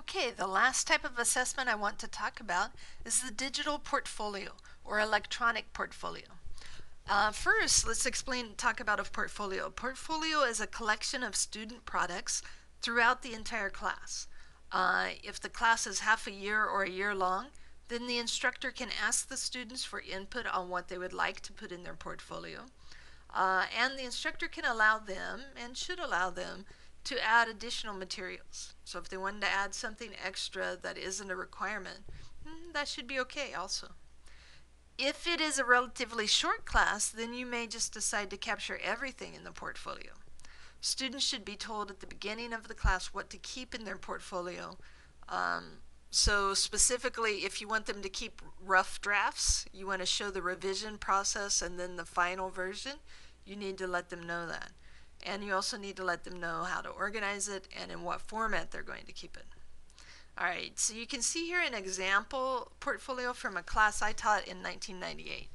Okay, the last type of assessment I want to talk about is the digital portfolio or electronic portfolio. First, let's talk about a portfolio. Portfolio is a collection of student products throughout the entire class. If the class is half a year or a year long, then the instructor can ask the students for input on what they would like to put in their portfolio. And the instructor can allow them, and should allow them, to add additional materials. So if they wanted to add something extra that isn't a requirement, that should be okay also. If it is a relatively short class, then you may just decide to capture everything in the portfolio. Students should be told at the beginning of the class what to keep in their portfolio. So specifically, if you want them to keep rough drafts, you want to show the revision process and then the final version, you need to let them know that. And you also need to let them know how to organize it and in what format they're going to keep it. Alright, so you can see here an example portfolio from a class I taught in 1998.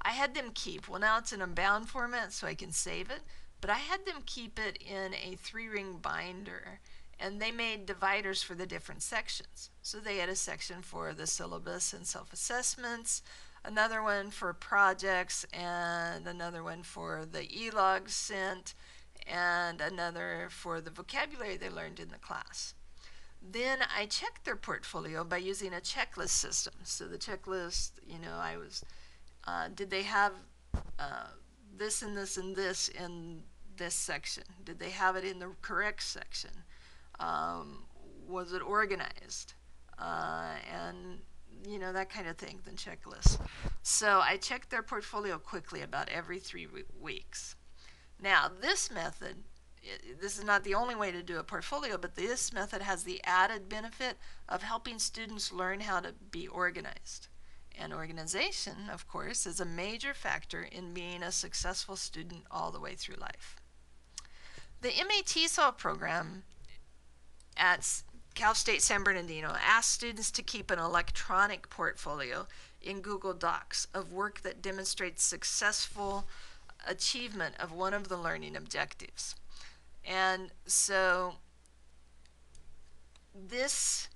I had them keep, well now it's in a bound format so I can save it, but I had them keep it in a 3-ring binder, and they made dividers for the different sections. So they had a section for the syllabus and self-assessments, another one for projects, and another one for the e-logs sent, and another for the vocabulary they learned in the class. Then I checked their portfolio by using a checklist system. So the checklist, did they have this and this and this in this section? Did they have it in the correct section? Was it organized? And that kind of thing, the checklist. So I checked their portfolio quickly about every 3 weeks. Now this method, this is not the only way to do a portfolio, but this method has the added benefit of helping students learn how to be organized. And organization, of course, is a major factor in being a successful student all the way through life. The MAT-SOL program at Cal State San Bernardino asks students to keep an electronic portfolio in Google Docs of work that demonstrates successful achievement of one of the learning objectives. And so this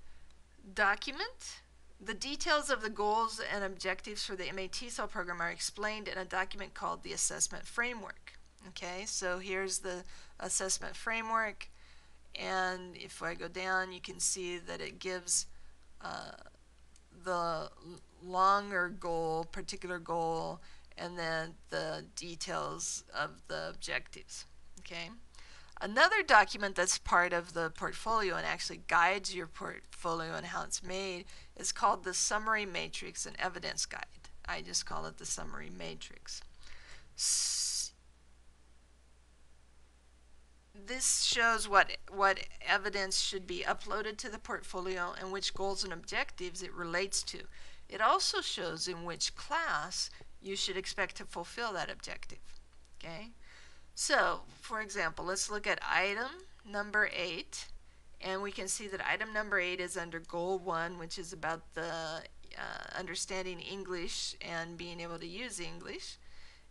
document, the details of the goals and objectives for the MAT-SOL program are explained in a document called the Assessment Framework. Okay, so here's the assessment framework, and if I go down you can see that it gives the longer goal, particular goal, and then the details of the objectives. Okay. Another document that's part of the portfolio and actually guides your portfolio and how it's made is called the Summary Matrix and Evidence Guide. I just call it the Summary Matrix. This shows what evidence should be uploaded to the portfolio and which goals and objectives it relates to. It also shows in which class you should expect to fulfill that objective. Okay? So, for example, let's look at item number 8, and we can see that item number 8 is under Goal 1, which is about the understanding English and being able to use English.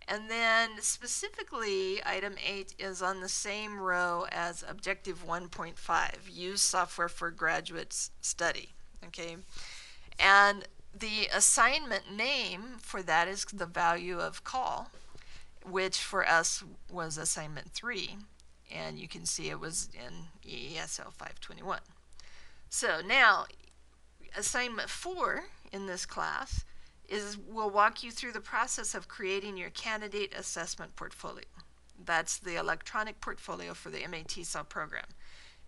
And then specifically, item 8 is on the same row as Objective 1.5, Use Software for Graduate Study. Okay? And the assignment name for that is the value of call, which for us was assignment 3, and you can see it was in ESL 521. So now assignment 4 in this class will walk you through the process of creating your candidate assessment portfolio. That's the electronic portfolio for the MAT-SOL program.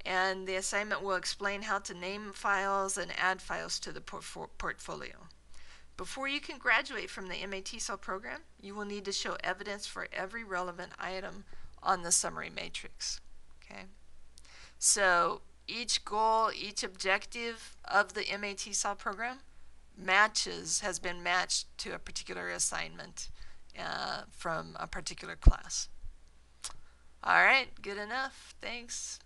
And the assignment will explain how to name files and add files to the portfolio. Before you can graduate from the MAT-SOL program, you will need to show evidence for every relevant item on the summary matrix. Okay? So each goal, each objective of the MAT-SOL program has been matched to a particular assignment from a particular class. All right, good enough. Thanks.